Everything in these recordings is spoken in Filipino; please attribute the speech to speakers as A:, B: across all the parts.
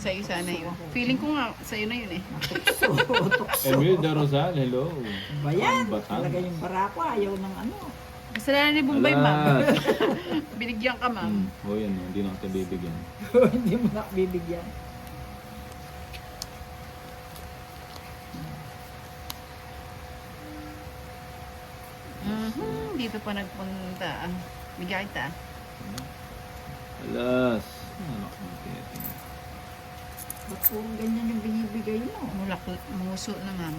A: sa'yo sana yun. Feeling ko nga sa'yo na yun eh.
B: Tukso.
C: Emil de Rosal, hello.
B: Bayan,
C: Bataan.
B: talaga yung barako, ayaw ng ano.
A: Kasalanan ni Bombay, ma'am. Binigyan ka, ma'am.
C: Oh, yan, oh, hindi na kita bibigyan.
B: Hindi mo na bibigyan.
A: Dito pa nagpunta. Bigyan kita.
C: Alas. Ano ka natin?
B: Ba't puro ganyan yung binibigay mo?
A: Muso na, ma'am.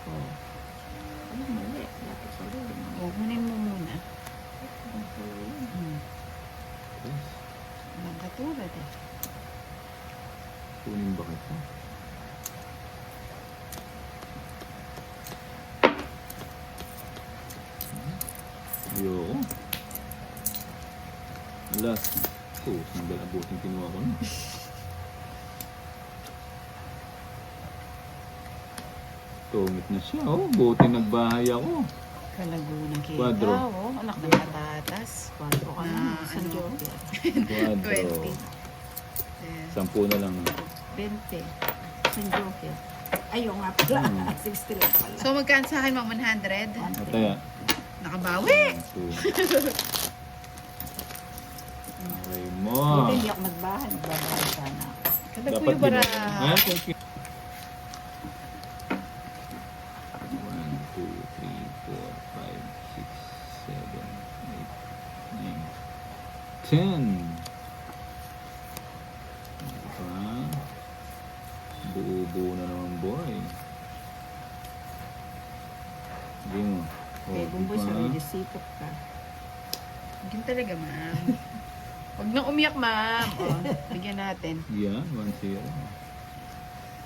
B: Oh. Ano mali? Dapat sa ulo.
A: O, kunin mo muna.
B: Ang pala yun.
C: Yes.
A: Walang katulad eh.
C: Kunin ba kita? Ayoko. Alas. Oh, sandal abutin kinuha ko na. Tungit na siya, oh. Buti nagbahay ako.
A: Kalagunang kita.
C: Kwadro.
A: Oh, anak ng patatas.
B: Kwadro ka na.
A: Ah,
B: Isang
A: ano?
B: joker.
C: Quadro.
A: 20. Yes.
C: 10 na lang.
B: 20. Isang joker. Ayaw nga pala.
C: Hmm.
B: 60 lang pala.
A: So, magkaan sa akin, mga 100?
C: Kaya,
A: Nakabawi!
C: 2. Okay mo.
B: Hindi ako magbahay. Magbabahay sana.
A: Kada ko
C: Dapat
A: yung bara.
C: Ha? Thank you. 1, 2, 3, 4, 5, 6, 7, 8, 9, 10. Diba? Buo-buo na naman, boy. Hindi mo.
B: Eh, bumboy sa resipot ka.
A: Yun talaga, ma'am. Huwag nang umiyak, ma'am. O, bigyan natin.
C: Yeah, 1-0.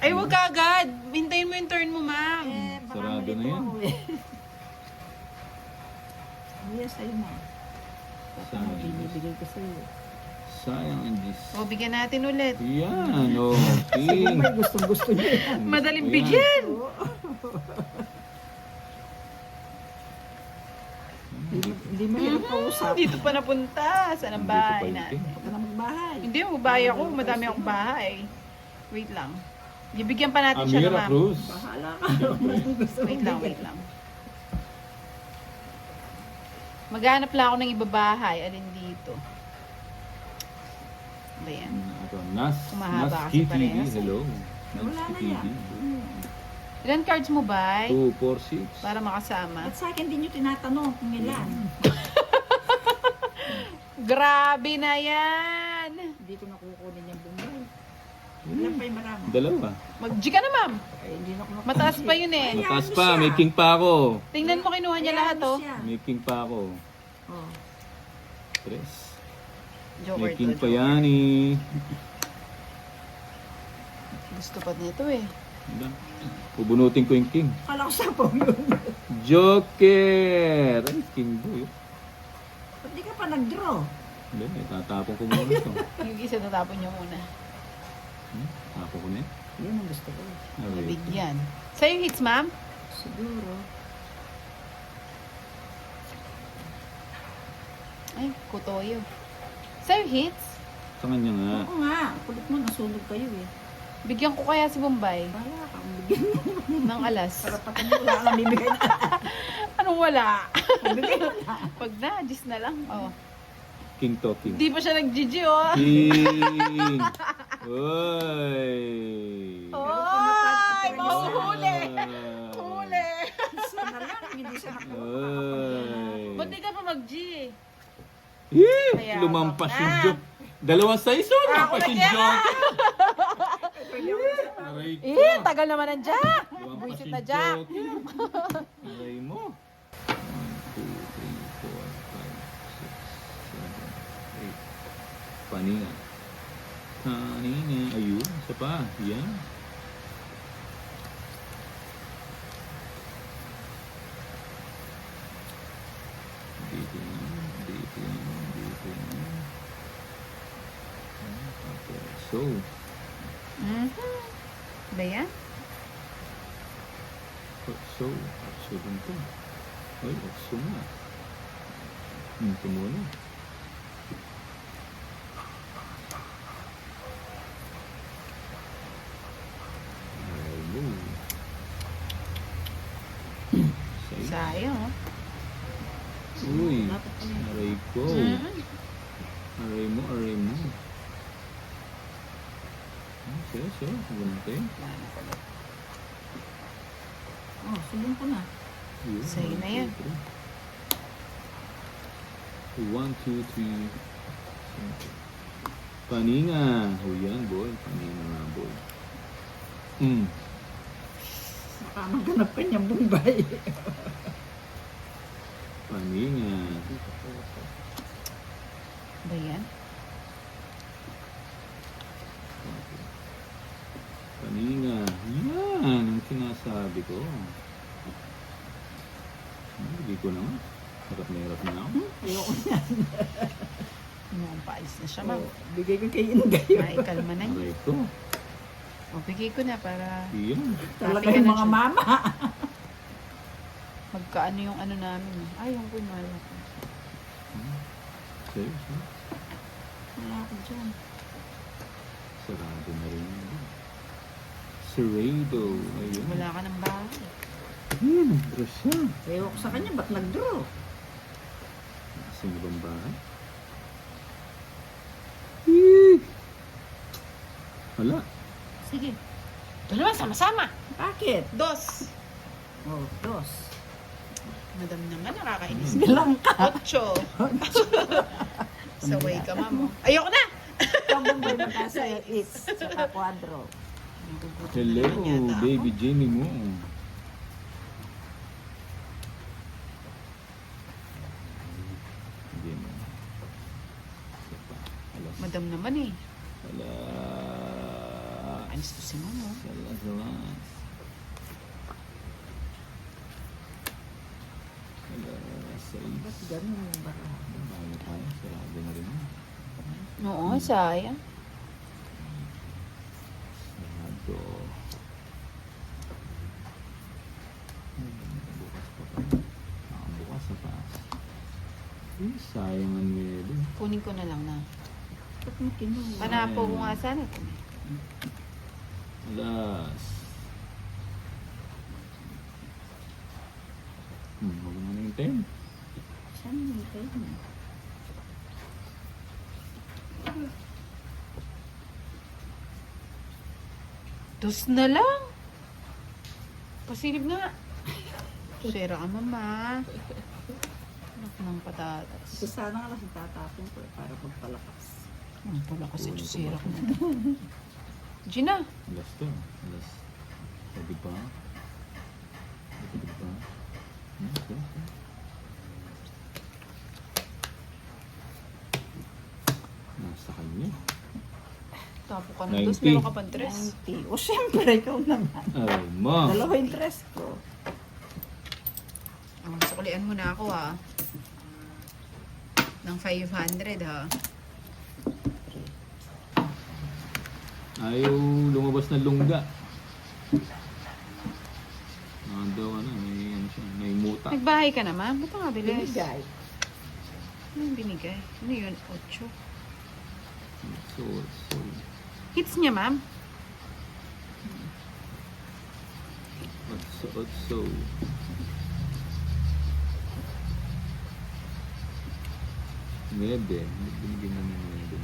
A: Ay, huwag ka agad. Hintayin mo yung turn mo, ma'am.
B: Eh, baka
C: Sarado
B: malito
C: na yan.
B: ako eh. Yes, sa'yo na.
C: Sayang.
B: Binibigay ko sa'yo.
C: Sayang ang Diyos.
A: O, bigyan natin ulit.
C: Yan, okay.
B: May gustong-gusto niya yan.
A: Madaling
C: Ayan.
A: bigyan.
B: Hindi mo hirap kausap.
A: Dito pa napunta. Saan ang bahay
C: Dito pa
A: natin?
B: Huwag ka na magbahay.
A: Hindi, magbahay ako. Madami akong bahay. Wait lang. Ibigyan pa natin siya
C: Amira
A: ng ma'am.
C: Cruz.
B: Bahala ka. Gusto
A: Wait
B: mong
A: lang,
B: bigyan.
A: wait lang. Maghanap lang ako ng ibabahay. Alin dito? Ba yan?
C: Ito, Nas
A: Kumahaba kasi
C: Kitty.
A: parehas eh.
C: Hello.
B: Wala na yan.
A: Ilan cards mo ba?
C: 2, 4, 6.
A: Para makasama.
B: At sa akin din yung tinatanong kung ilan.
A: Grabe na yan!
B: Hindi ko nakukunin yung bumboy. Ilan pa yung marami?
C: Dalawa.
A: Mag-G ka na, ma'am.
B: Ay, hindi na ako
A: Mataas pa yun eh.
B: Ayan
C: Mataas
B: siya.
C: pa, may king pa ako.
A: Tingnan mo, kinuha niya
B: Ayan
A: lahat, oh.
B: siya.
C: May king pa ako.
B: Oh.
C: 3.
A: Joker
C: May king
A: to,
C: pa
A: Joker.
C: yan eh.
A: Gusto pa nito eh.
C: Diba? Pubunutin ko yung king.
B: Kala ko sa pong yun.
C: Joker! Ay, king boy.
B: Ba't di ka pa nag-draw?
C: Hindi, tatapon ko muna ito.
A: Yung isa natapon niyo muna.
C: Tapon ko na yan.
B: Yun ang gusto ko.
C: Okay.
A: Nabigyan. Sa'yo hits, ma'am?
B: Siguro.
A: Ay, kutoyo. Sa'yo hits?
C: Sa kanya nga.
B: Oo nga. Kulit mo, nasunog kayo eh.
A: Bigyan ko kaya si Bombay
B: Bahala ka. Ang bigyan mo.
A: ng alas.
B: Karapatan mo. Wala ka nang bibigay na.
A: Anong wala?
B: Bibigay mo na.
A: Pag na, gis na lang. Oh.
C: King to king.
A: Di pa siya nag-GG, oh.
C: King! Uy!
A: Oy! Mahuhuli! Huli!
B: Sana lang. Hindi siya nakuha.
C: Uy!
A: Ba't di ka pa mag-G? Kaya,
C: Lumampas
A: bak
C: yung
A: na.
C: joke. Dalawang size, oh! Lumampas yung
A: kaya.
C: joke. Aray ko.
A: Tagal naman ng Jack!
C: Lumampas
A: Buisit
C: yung
A: na Jack!
C: joke. Aray mo. 1, 2, 3, 4, 5, 6, 7, 8. Paninga. Paninga. Ayun, isa pa. Yan. Dito yan. Dito yan. Dito yan. So,
A: Ba yan?
C: so din to. Ay, so nga. Ito muna.
A: Sayang, oh.
C: Uy,
B: Dapat pala yun.
C: aray ko. Aray mo, aray mo. So, gunting.
A: Wala na pala.
B: Oh, sulong ko na.
C: Yun,
A: Sa'yo na yan.
C: 1, 2, 3. Paninga. O yan, boy. Paninga nga, boy.
B: Baka maghanap ka niyang Bombay.
C: Paninga.
A: Ba yan?
C: Paninga. Yan ang sinasabi ko. Hindi ko naman. Harap na hirap na ako.
B: Ayoko niya.
A: Mukhang paalis na siya, ma'am.
B: Oh, bigay ko kay Inday.
A: Maikalma na niya.
C: Aray ko.
A: O, bigay ko na para
C: Yan.
B: Talaga
A: Happy ka
B: yung
A: na
B: mga
A: siya.
B: mama.
A: magkaano yung ano namin. Ay, yung kunwala ko.
C: Seryoso.
B: Wala ako dyan.
C: Sarado na rin. Serrado. Ayun.
A: Wala ka ng bahay.
C: Yan, nag-draw siya.
B: Ewan ko sa kanya, ba't nag-draw?
C: Sino bang bahay? Eh! Wala.
A: Sige. Ito naman, sama-sama.
B: Bakit?
A: Dos.
B: Oh, dos.
A: Madam naman, nakakainis.
B: Bilang ka.
A: Ocho. Saway ka, ma'am. Ayoko na!
B: Ikaw Bombay magkasa is. Saka quadro.
A: Nagugutom
C: Hello,
A: na naman yata ako.
C: baby Jenny mo. Hindi mo. Isa pa. Alas.
A: Madam naman eh.
C: Alas.
A: Anis to si ma'am, oh.
C: Alas. Alas.
B: Ba't ganun ba?
C: Bahala tayo. Sarado na rin.
A: Oo, sayang.
C: Sarado. Bukas pa pa. Bukas sa taas. Sayang ang nilo.
A: Kunin ko na lang na.
B: Ba't mo kinuha?
A: Panapo ko nga sana.
C: Alas. Huwag mo na yung 10.
B: Saan yung tayo na?
A: Dos na lang. Pasilip nga. Sira ka, mama. Anak ng patatas.
B: Ito sana nga lang tatapin ko para magpalakas.
A: Ang pala kasi sira ko na. Gina.
C: Alas to. Alas. Sabi pa. Sabi pa. Okay. Nasa kanya.
A: Tapo ka ng dos.
C: 90.
A: Meron ka pang tres.
B: 90. O syempre, ikaw naman.
C: Aray mo.
B: Dalawa yung interest ko.
A: Oh, sukulian mo na ako, ha. Ng 500, ha.
C: Ayaw lumabas na lungga. Daw ano, may muta.
A: Nagbahay ka na, ma'am. Ba't ang bilis?
B: Binigay.
A: Ano yung binigay? Ano yun? 8.
C: So.
A: Hits niya, ma'am.
C: Otso. Nebe. Binigyan namin ng nebe.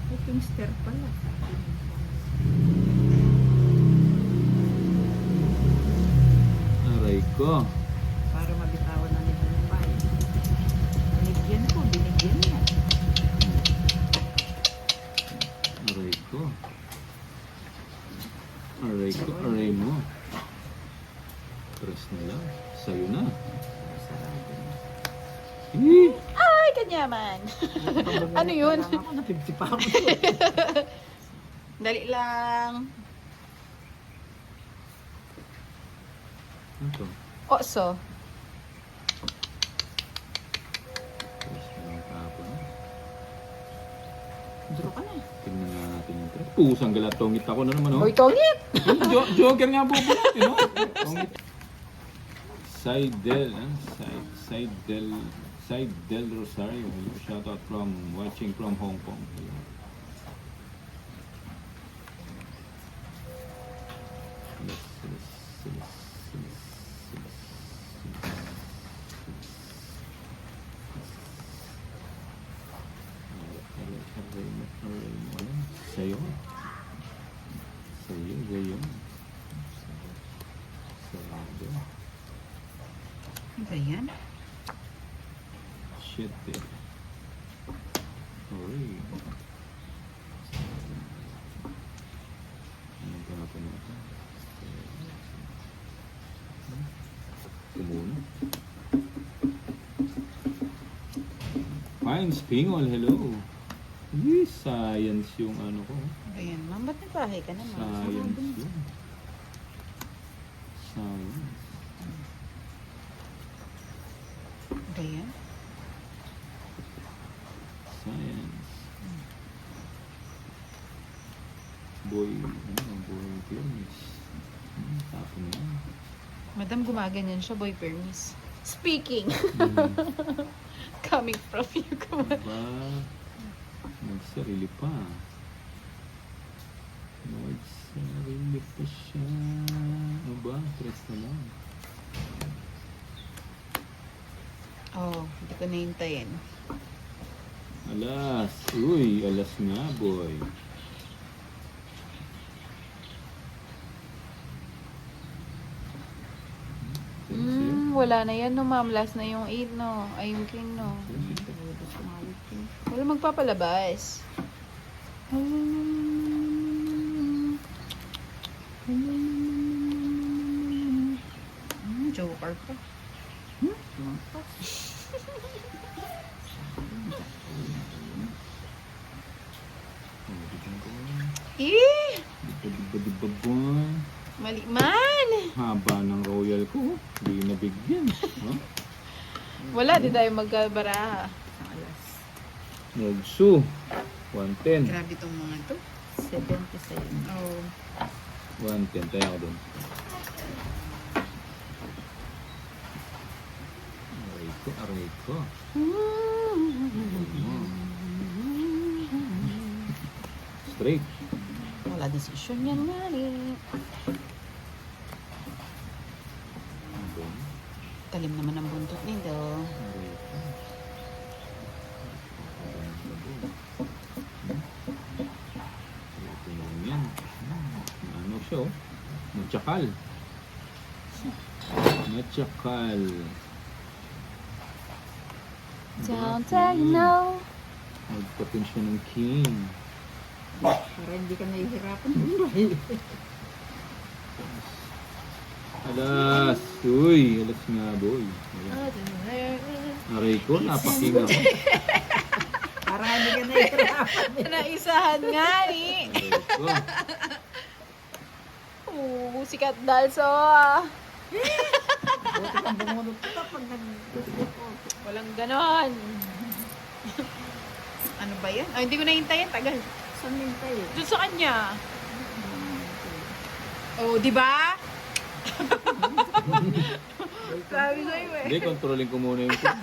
B: May Kingster pala.
C: Aray ko.
B: Para mabitawan na ni Bombay. Binigyan ko, binigyan niya.
C: Aray ko. Aray ko. Aray mo. Press na lang. Sa'yo na.
B: Sarado na.
C: Eh!
A: Ay, kanyaman. Ano yun?
B: Ako na 50 pa ako.
A: Dali lang.
C: Ano to?
A: Oso.
C: Press na lang tapon.
B: Draw ka na.
C: Tingnan nga natin yung press. Pusang galatongit ako na naman, oh.
A: Hoy, tongit!
C: Joker nga po po natin, no? Sidel, ha? Side Del Rosario. Hello. Shout out from watching from Hong Kong. Hello. Sa'yo. Sa'yo, sa'yo. Sarado.
A: Ano ba yan?
C: Shit eh. Uy. Anong kahapon natin? Kumuna. Fine Spingol, hello. Science yung ano ko.
A: Ayan, ma'am, ba't nagbahay ka naman?
C: Science yun. Science.
A: Ayan.
C: Science. Boy, ano, boy films. Tapon yan.
A: Madam, gumaganyan siya, boy permis. Speaking. Coming from you,
C: Diba? Nagsarili pa. Nagsarili pa siya. Ano ba? Tres na lang.
A: Oh, hindi ko nahintayin.
C: Alas. Uy, alas nga, boy.
A: Wala na yan, no, ma'am. Last na yung 8, no? Ay, yung king, no? Wala magpapalabas. Joker pa. Eh!
C: Diba, boy?
A: Mali man!
C: Haba ng royal ko. Hindi nabigyan. Huh?
A: Wala, di tayo magkabara.
C: Nagsu. 110.
A: Grabe tong mga to.
B: 77.
A: Oh.
C: 110. Tayo ako doon. Aray ko. Straight.
A: Wala desisyon yan nga eh.
C: Doon.
A: Talim naman ang buntot nito.
C: Aray ko. Ito lang yan. Ano siya oh. Matsakal. Matsakal.
A: Don't tell you no.
C: Magpatin siya ng king.
B: Para hindi ka nahihirapan buhay.
C: Alas. Uy. Alas nga boy. Ayan. Aray ko. Napaking ako.
B: Para hindi ka nahihirapan.
A: Naisahan nga ni.
C: Aray ko.
A: Sikat dalso.
B: Buti kang bumunod ka pag nag-gusto ko.
A: Walang ganon. Ano ba yan? Ay, hindi ko nahintayin. Tagal.
B: Saan yung tayo?
A: Doon sa kanya. Oh, di ba? Sabi sa'yo eh.
C: Hindi, controlling ko muna yung queen.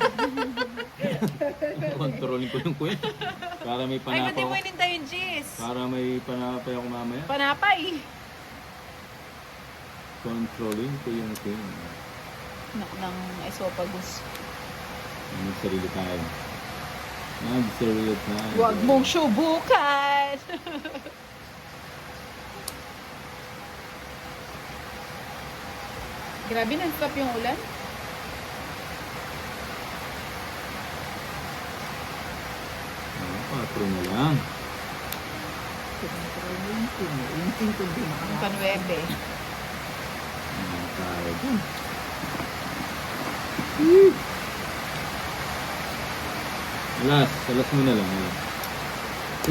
C: Controlling ko yung queen. Para may
A: Ay,
C: panapa
A: ba't di mo
C: ako.
A: hinintayin, Jis?
C: Para may panapay ako mamaya.
A: Panapay.
C: Controlling ko yung queen.
A: Nak ng esophagus.
C: Nagsarili tayo. Nagsarili tayo.
A: Huwag mong subukan. Grabe, nag-stop yung ulan.
C: Patro na lang.
B: Yung tingko din.
A: Ang panwebe.
C: Ano tayo dun? Alas. Alas mo na lang. Alas.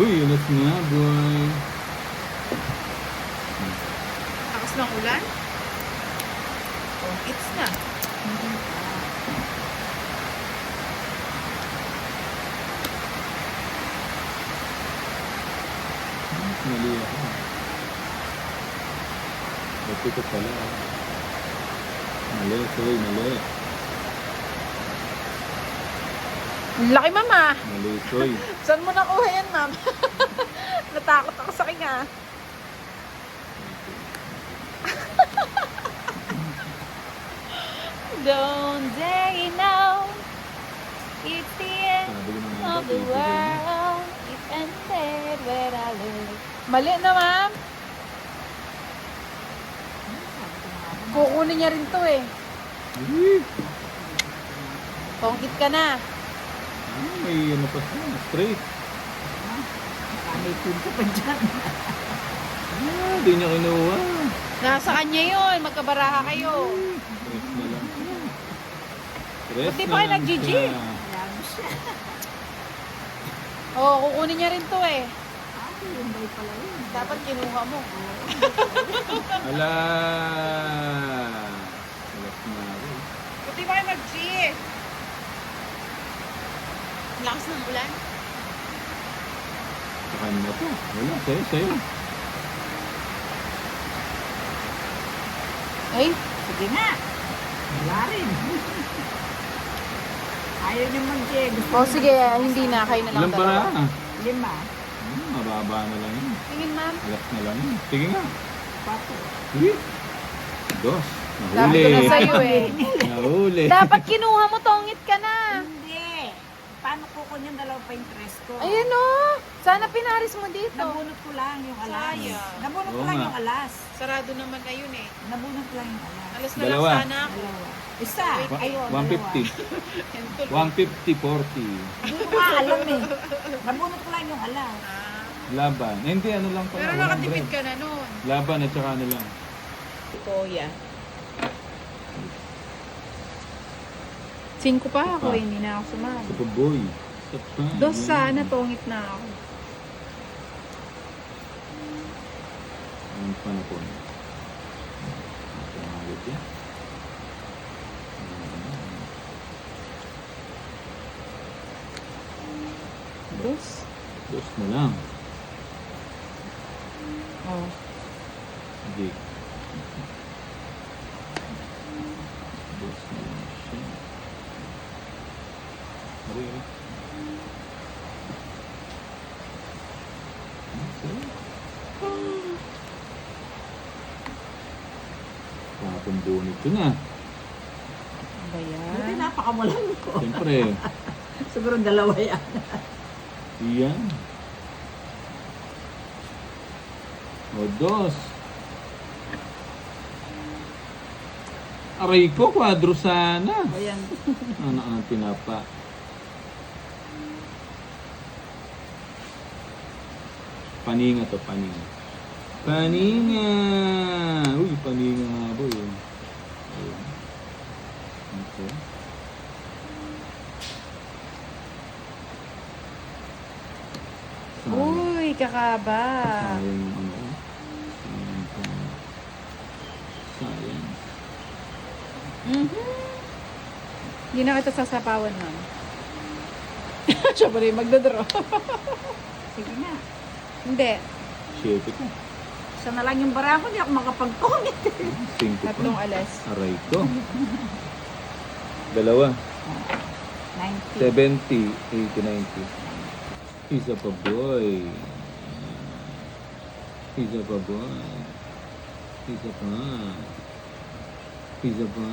C: Uy, alas nga, boy.
A: Takas ng ulan. Oh, it's na.
C: Mali ako. Ito ko pala. Mali, sorry, mali.
A: Laki, mama.
C: Malitoy.
A: Saan mo nakuha yan, ma'am? Natakot ako sa kanya. Don't they know it's the end
C: Sabi ko na nga
A: of
C: ba,
A: the
C: bibigay niya.
A: world. It ended where I live. Mali na, ma'am. Kukunin niya rin to eh.
C: Eh,
A: Tongkit ka na.
C: may ano pa siya, straight.
B: May punta pa dyan.
C: Di niya kinuha.
A: Nasa kanya yun. Magkabaraha kayo.
C: Stress na lang siya. Stress
A: Buti
C: na
A: pa kayo
C: lang
A: nag-GG.
C: siya.
B: Alam siya.
A: Oo, kukunin niya rin to eh.
B: Yung bay pala yun.
A: Dapat kinuha mo.
C: Ala. Alas na ako.
A: Buti pa kayo mag-G. Lakas ng ulan.
C: Sa kanya to. Wala, sa'yo.
A: Ay,
B: Sige nga. Wala rin. Ayaw niyo mag-jig.
A: o sige, hindi na. Kayo na lang
C: Ilang bara?
A: dalawa.
B: 5.
C: Mababa na lang yun.
A: Tingin, ma'am.
C: Alas na lang yun. Sige nga.
B: 4.
C: Sige. Dos.
A: Sabi ko na
C: Nahuli.
A: sa'yo eh.
C: Nahuli.
A: Dapat kinuha mo, tongit ka na.
B: Hindi. Paano kukunin yung dalawa pa interest ko?
A: Ayun o. Sana pinaris mo dito.
B: Nabunot ko lang yung alas.
A: Sayang.
B: Nabunot ko
C: Oo
B: lang
C: nga.
B: yung alas.
A: Sarado naman na yun eh.
B: Nabunot ko lang yung alas.
A: Alas na
C: Dalawa.
A: lang sana ako.
B: Dalawa. Isa.
C: Wa-
B: Ayun,
C: 150. 150-40.
B: Hindi ko nga alam eh. Nabunot ko lang yung alas.
C: Laban. Eh, hindi, ano lang pala.
A: Pero
C: 100.
A: nakatipid ka na nun.
C: Laban at saka ano lang.
A: Kuya. 5 pa ako,
C: Pa.
A: hindi na ako sumama.
C: Ito boy.
A: Dos sana, tongit na ako.
C: Ang panapon. Pangalit yan.
A: Dos?
C: Dos na lang.
A: Oh.
C: Hindi. Dos na lang siya. Ari. Okay. Kapong bonit ko na.
A: Ano ba
B: Buti
A: yan?
B: napakamulan ko.
C: Siyempre.
B: Siguro dalawa yan.
C: Iyan. O, dos. Aray ko, kwadro sana.
B: Ayan.
C: Ano ang tinapa? Paninga to, paninga. Paninga! Uy, paninga nga boy. Ayun. Okay. Sayang.
A: Uy, kakaba.
C: Sayang yung ano. Sayang pa. Sayang.
A: Hindi na kita sasapawan, ma'am. Siya pa rin magdadraw.
B: Sige na.
A: Hindi.
C: Siyete ka.
B: Isa na lang yung bara ko. Hindi ako makapag-comment.
C: 5 pa.
A: Tatlong alas.
C: Aray ko. Dalawa.
B: 90.
C: 70, 80, 90. Isa pa boy. Isa pa boy. Isa pa. Isa pa.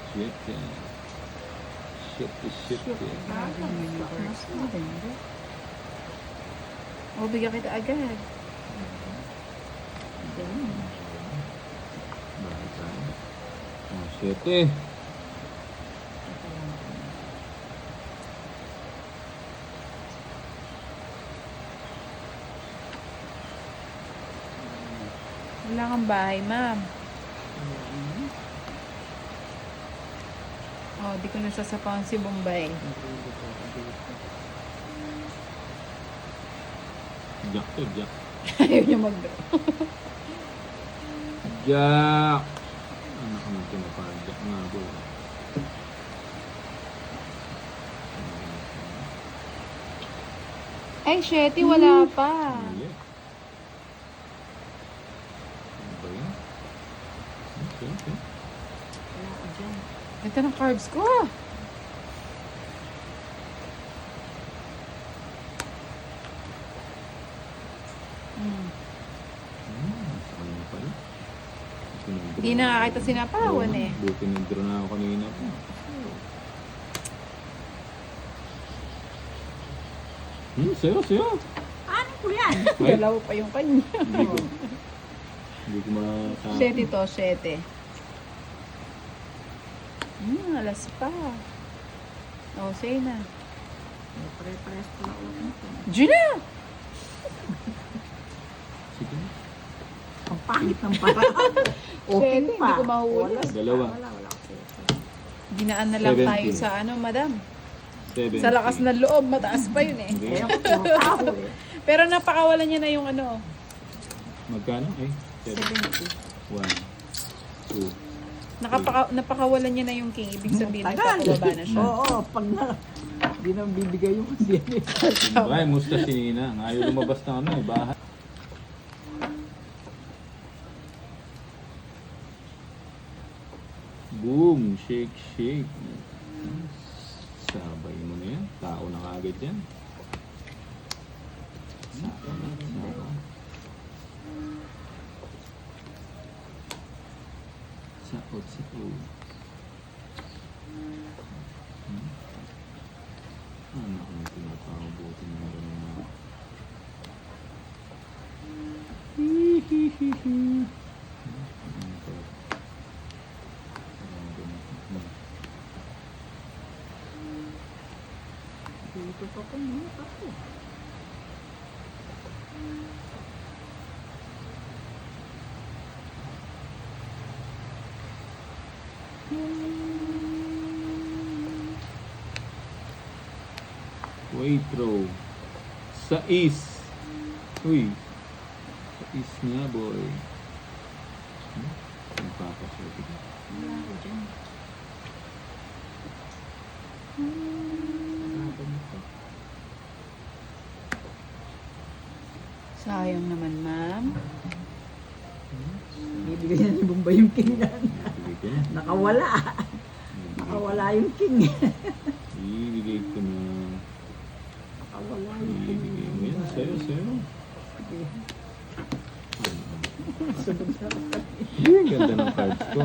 C: Shit yan. Shit is shit yan.
A: O, bigyan kita agad.
C: Bakit tayo? Oh, shit eh.
A: Wala kang bahay, ma'am. O, di ko nasasapawan si Bombay.
C: Jack to, Jack.
A: Ayaw niya mag-draw.
C: Jack! Anak ko natin na parang Jack nga boy.
A: Ay, Shetty, wala pa.
C: Mali. Ano ba yan? Okay, okay.
B: dyan.
A: Ito ng carbs ko. Mm.
C: Sa kanya pala.
A: Hindi nakakita sinapawan eh.
C: Buti nag-draw na ako kanina pa. Sayo, sayo.
B: Ano ko yan?
C: Ay,
A: Dalawa pa yung kanya.
C: hindi ko masama.
A: 7 to, 7. Alas pa. Oh, say na.
B: Pare-pares pala ulit nito.
A: Gina!
C: Sige.
B: Ang pangit ng paraan. Okay
A: Hindi
B: pa.
A: ko mahuli.
C: Dalawa.
B: Wala. Okay.
A: Ginaan na lang
C: 17.
A: tayo sa ano, madam.
C: 7.
A: Sa lakas ng loob, mataas pa yun eh.
C: Hindi.
B: Kaya ko puro tao eh.
A: Pero napakawalan niya na yung ano,
C: Magkano? Ay,
A: 70.
C: 1, 2.
A: Napakawalan niya na yung king. Ibig sabihin,
B: Tagal.
A: nagpapababa na siya.
B: Oo, pag na, hindi na bibigay yung hindi.
C: Ay, musta si Nina? Ayaw lumabas na ano eh, bahay. Boom! Shake, shake. Sabay mo na yan. Tao na kagad yan. Saka na, saka. Saot, saot. Ano ako na pinapabuti na rin na. Hihihihi.
B: Dito pa ko muna ako.
C: Wait, throw. Sais. Uy. Sais nga, boy. Nagpapaswerte ka.
B: Wala ko dyan.
A: Sayang naman, ma'am.
B: Bibigay na ni Bombay yung king yan.
C: Ibigay ko na.
B: Nakawala. Nakawala yung king.
C: Ibigay ko na.
B: Nakawala yung king.
C: Ibigay mo yan. Sa'yo, sa'yo.
B: Sunod sa
C: Ganda ng cards ko.